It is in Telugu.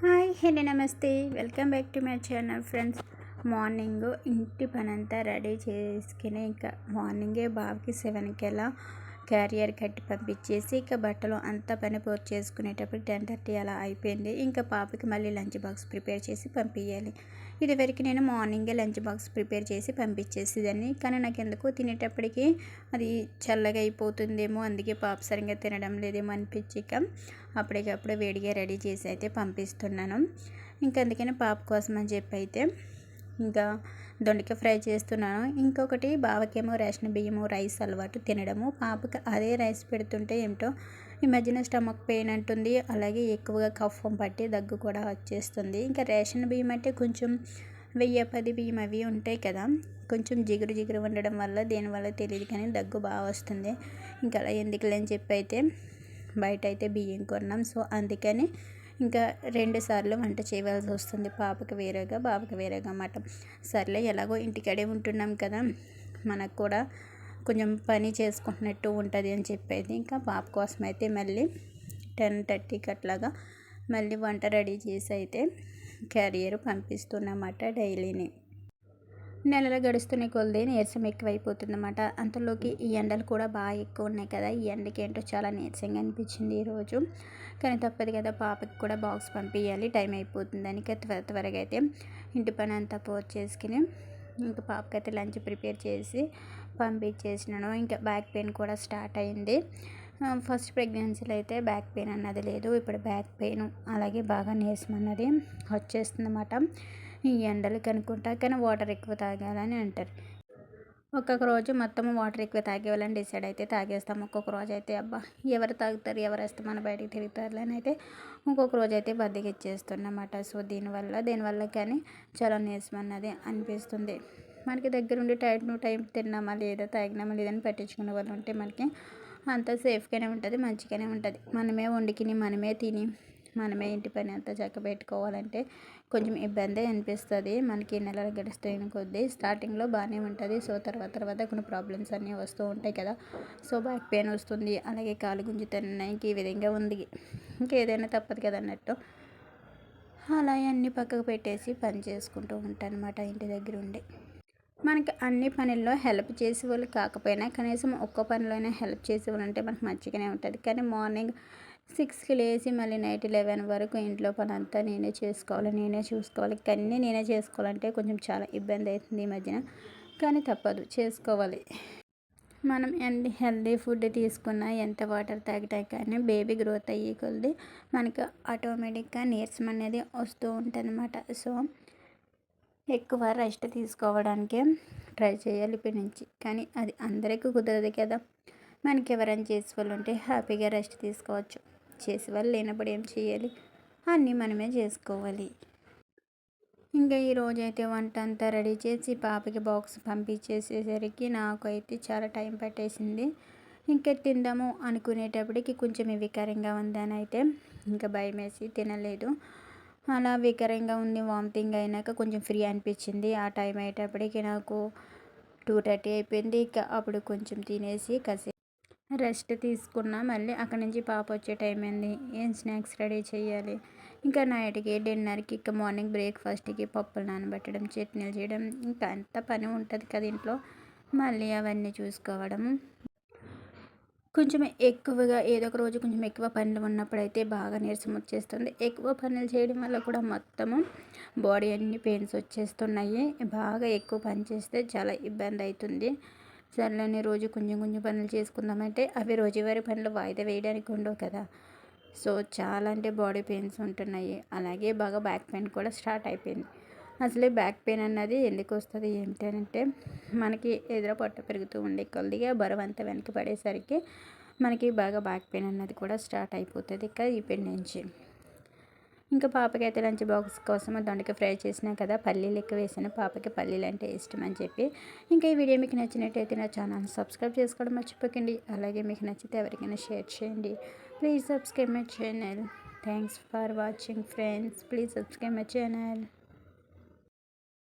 హాయ్ హలో నమస్తే welcome back to my channel friends. Morning ఇంటి పనంతా రెడీ చేసుకుని ఇంకా మార్నింగే బాబుకి 7కి అలా క్యారియర్ కట్టి పంపించేసి ఇక బట్టలు అంతా పని పూర్తి చేసుకునేటప్పుడు 10:30 అలా అయిపోయింది. ఇంకా పాపకి మళ్ళీ లంచ్ బాక్స్ ప్రిపేర్ చేసి పంపించాలి. ఇదివరకు నేను మార్నింగే లంచ్ బాక్స్ ప్రిపేర్ చేసి పంపించేసేదాన్ని, కానీ నాకు ఎందుకో తినేటప్పటికి అది చల్లగా అయిపోతుందేమో, అందుకే పాప సరిగ్గా తినడం లేదేమో అనిపించి ఇక అప్పటికప్పుడు వేడిగా రెడీ చేసి అయితే పంపిస్తున్నాను. ఇంకా అందుకని పాప కోసం అని చెప్పి అయితే ఇంకా దొండకాయ ఫ్రై చేస్తున్నాను. ఇంకొకటి బావకేమో రేషన్ బియ్యము రైస్ అలవాటు తినడము, పాపకి అదే రైస్ పెడుతుంటే ఏమిటో ఈ మధ్యన స్టమక్ పెయిన్ అంటుంది, అలాగే ఎక్కువగా కఫం పట్టి దగ్గు కూడా వచ్చేస్తుంది. ఇంకా రేషన్ బియ్యం అంటే కొంచెం 1010 బియ్యం అవి ఉంటాయి కదా, కొంచెం జిగురు జిగురు ఉండడం వల్ల దేనివల్ల తెలియదు కానీ దగ్గు బాగా వస్తుంది. ఇంకా అలా ఎందుకులే అని చెప్పి అయితే బయట అయితే బియ్యం కొన్నాం. సో అందుకని ఇంకా 2 సార్లు వంట చేయవలసి వస్తుంది, పాపకి వేరేగా బాబుకి వేరేగా అన్నమాట. సర్లే ఎలాగో ఇంటికాడే ఉంటున్నాం కదా, మనకు కూడా కొంచెం పని చేసుకుంటున్నట్టు ఉంటుంది అని చెప్పేది ఇంకా పాప కోసం అయితే మళ్ళీ 10:30కి అట్లాగా మళ్ళీ వంట రెడీ చేసి అయితే క్యారియర్ పంపిస్తున్నమాట. డైలీని నెలలు గడుస్తున్న కొలది నీరసం ఎక్కువైపోతుందన్నమాట. అంతలోకి ఈ ఎండలు కూడా బాగా ఎక్కువ ఉన్నాయి కదా, ఈ ఎండకి ఏంటో చాలా నీరసంగా అనిపించింది ఈరోజు. కానీ తప్పదు కదా, పాపకి కూడా బాక్స్ పంపించాలి, టైం అయిపోతుందని త్వరగా అయితే ఇంటి పని అంతా పూర్తి చేసుకుని ఇంకా పాపకి అయితే లంచ్ ప్రిపేర్ చేసి పంపించేసినాను. ఇంకా బ్యాక్ పెయిన్ కూడా స్టార్ట్ అయింది. ఫస్ట్ ప్రెగ్నెన్సీలో అయితే బ్యాక్ పెయిన్ అన్నది లేదు, ఇప్పుడు బ్యాక్ పెయిన్ అలాగే బాగా నీరసం అన్నది వచ్చేస్తుందన్నమాట. ఈ ఎండలకి అనుకుంటా, కానీ వాటర్ ఎక్కువ తాగాలని అంటారు. ఒక్కొక్క రోజు మొత్తం వాటర్ ఎక్కువ తాగేవాళ్ళని డిసైడ్ అయితే తాగేస్తాం. ఒక్కొక్క రోజు అయితే అబ్బా ఎవరు తాగుతారు, ఎవరు వస్తే మన బయటికి తిరుగుతారు అని అయితే ఇంకొక రోజు అయితే బద్దకిచ్చేస్తున్నమాట. సో దీనివల్ల కానీ చాలా నీరసం అన్నది అనిపిస్తుంది. మనకి దగ్గరుండి టైం తిన్నామా లేదా తాగినామా లేదని పట్టించుకునే వాళ్ళు ఉంటే మనకి అంతా సేఫ్గానే ఉంటుంది, మంచిగానే ఉంటుంది. మనమే వండుకుని మనమే తిని మనమే ఇంటి పని అంతా చక్క పెట్టుకోవాలంటే కొంచెం ఇబ్బంది అనిపిస్తుంది. మనకి నెలలు గడుస్తున్న కొద్దీ స్టార్టింగ్లో బాగానే ఉంటుంది. సో తర్వాత కొన్ని ప్రాబ్లమ్స్ అన్నీ వస్తూ ఉంటాయి కదా. సో బ్యాక్ పెయిన్ వస్తుంది, అలాగే కాలు గుంజుతున్నాయి, ఇంక ఈ విధంగా ఉంది. ఇంకేదైనా తప్పదు కదా అన్నట్టు అలా అన్నీ పక్కకు పెట్టేసి పని చేసుకుంటూ ఉంటాను అనమాట ఇంటి దగ్గర ఉండి. మనకి అన్ని పనుల్లో హెల్ప్ చేసే వాళ్ళు కాకపోయినా కనీసం ఒక్క పనిలోనే హెల్ప్ చేసే వాళ్ళు ఉంటే మనకు మంచిగానే ఉంటుంది. కానీ మార్నింగ్ 6కి లేచి మళ్ళీ నైట్ 11 వరకు ఇంట్లో పని అంతా నేనే చేసుకోవాలి, నేనే చూసుకోవాలి. అన్నీ నేనే చేసుకోవాలంటే కొంచెం చాలా ఇబ్బంది అవుతుంది ఈ మధ్యన, కానీ తప్పదు, చేసుకోవాలి. మనం హెల్దీ ఫుడ్ తీసుకున్నా ఎంత వాటర్ తాగినా కానీ బేబీ గ్రోత్ అయ్యే కొద్ది మనకు ఆటోమేటిక్గా నీరసం అనేది వస్తూ ఉంటుంది అన్నమాట. సో ఎక్కువ రెస్ట్ తీసుకోవడానికే ట్రై చేయాలి ఇప్పటి నుంచి, కానీ అది అందరికీ కుదరదు కదా. మనకి ఎవరైనా చేసే వాళ్ళు ఉంటే హ్యాపీగా రెస్ట్ తీసుకోవచ్చు, చేసేవాళ్ళు లేనప్పుడు ఏం చేయాలి, అన్నీ మనమే చేసుకోవాలి. ఇంకా ఈరోజైతే వంట అంతా రెడీ చేసి పాపకి బాక్స్ పంపించేసేసరికి నాకు అయితే చాలా టైం పట్టేసింది. ఇంకా తిందాము అనుకునేటప్పటికి కొంచెం వికారంగా ఉందని అయితే ఇంకా భయం వేసి తినలేదు. అలా వికారంగా ఉంది, వామిటింగ్ అయినాక కొంచెం ఫ్రీ అనిపించింది. ఆ టైం అయ్యేటప్పటికి నాకు 2:30 అయిపోయింది. ఇక అప్పుడు కొంచెం తినేసి కాసేపు రెస్ట్ తీసుకున్నా. మళ్ళీ అక్కడి నుంచి పాప వచ్చే టైం అయింది, ఏం స్నాక్స్ రెడీ చేయాలి. ఇంకా నైట్కి డిన్నర్కి ఇక మార్నింగ్ బ్రేక్ఫాస్ట్కి పప్పులు నానబెట్టడం, చట్నీలు చేయడం, ఇంకా అంత పని ఉంటుంది కదా ఇంట్లో. మళ్ళీ అవన్నీ చూసుకోవడం, కొంచెం ఎక్కువగా ఏదో ఒక రోజు కొంచెం ఎక్కువ పనులు ఉన్నప్పుడైతే బాగా నీరసం వచ్చేస్తుంది. ఎక్కువ పనులు చేయడం వల్ల కూడా మొత్తము బాడీ అన్ని పెయిన్స్ వచ్చేస్తున్నాయి. బాగా ఎక్కువ పని చేస్తే చాలా ఇబ్బంది అవుతుంది. సర్లేని రోజు కొంచెం పనులు చేసుకుందామంటే అవి రోజువారీ పనులు వాయిదా వేయడానికి ఉండవు కదా. సో చాలా అంటే బాడీ పెయిన్స్ ఉంటున్నాయి, అలాగే బాగా బ్యాక్ పెయిన్ కూడా స్టార్ట్ అయిపోయింది. అసలే బ్యాక్ పెయిన్ అన్నది ఎందుకు వస్తుంది ఏంటి అంటే మనకి ఎదురు పొట్ట పెరుగుతూ ఉండే కొద్దిగా బరువు అంతా వెనక్కి పడేసరికి మనకి బాగా బ్యాక్ పెయిన్ అన్నది కూడా స్టార్ట్ అయిపోతుంది ఇక ఇప్పటి నుంచి. ఇంకా పాపకి అయితే లంచ్ బాక్స్ కోసం దొండకాయ ఫ్రై చేసినా కదా, పల్లీలు ఎక్కువ వేసాను, పాపకి పల్లీలు అంటే ఇష్టం అని చెప్పి. ఇంకా ఈ వీడియో మీకు నచ్చినట్టయితే నా ఛానల్ సబ్స్క్రైబ్ చేసుకోవడం మర్చిపోకండి, అలాగే మీకు నచ్చితే ఎవరికైనా షేర్ చేయండి. Please subscribe my channel. Thanks for watching friends, please subscribe my channel.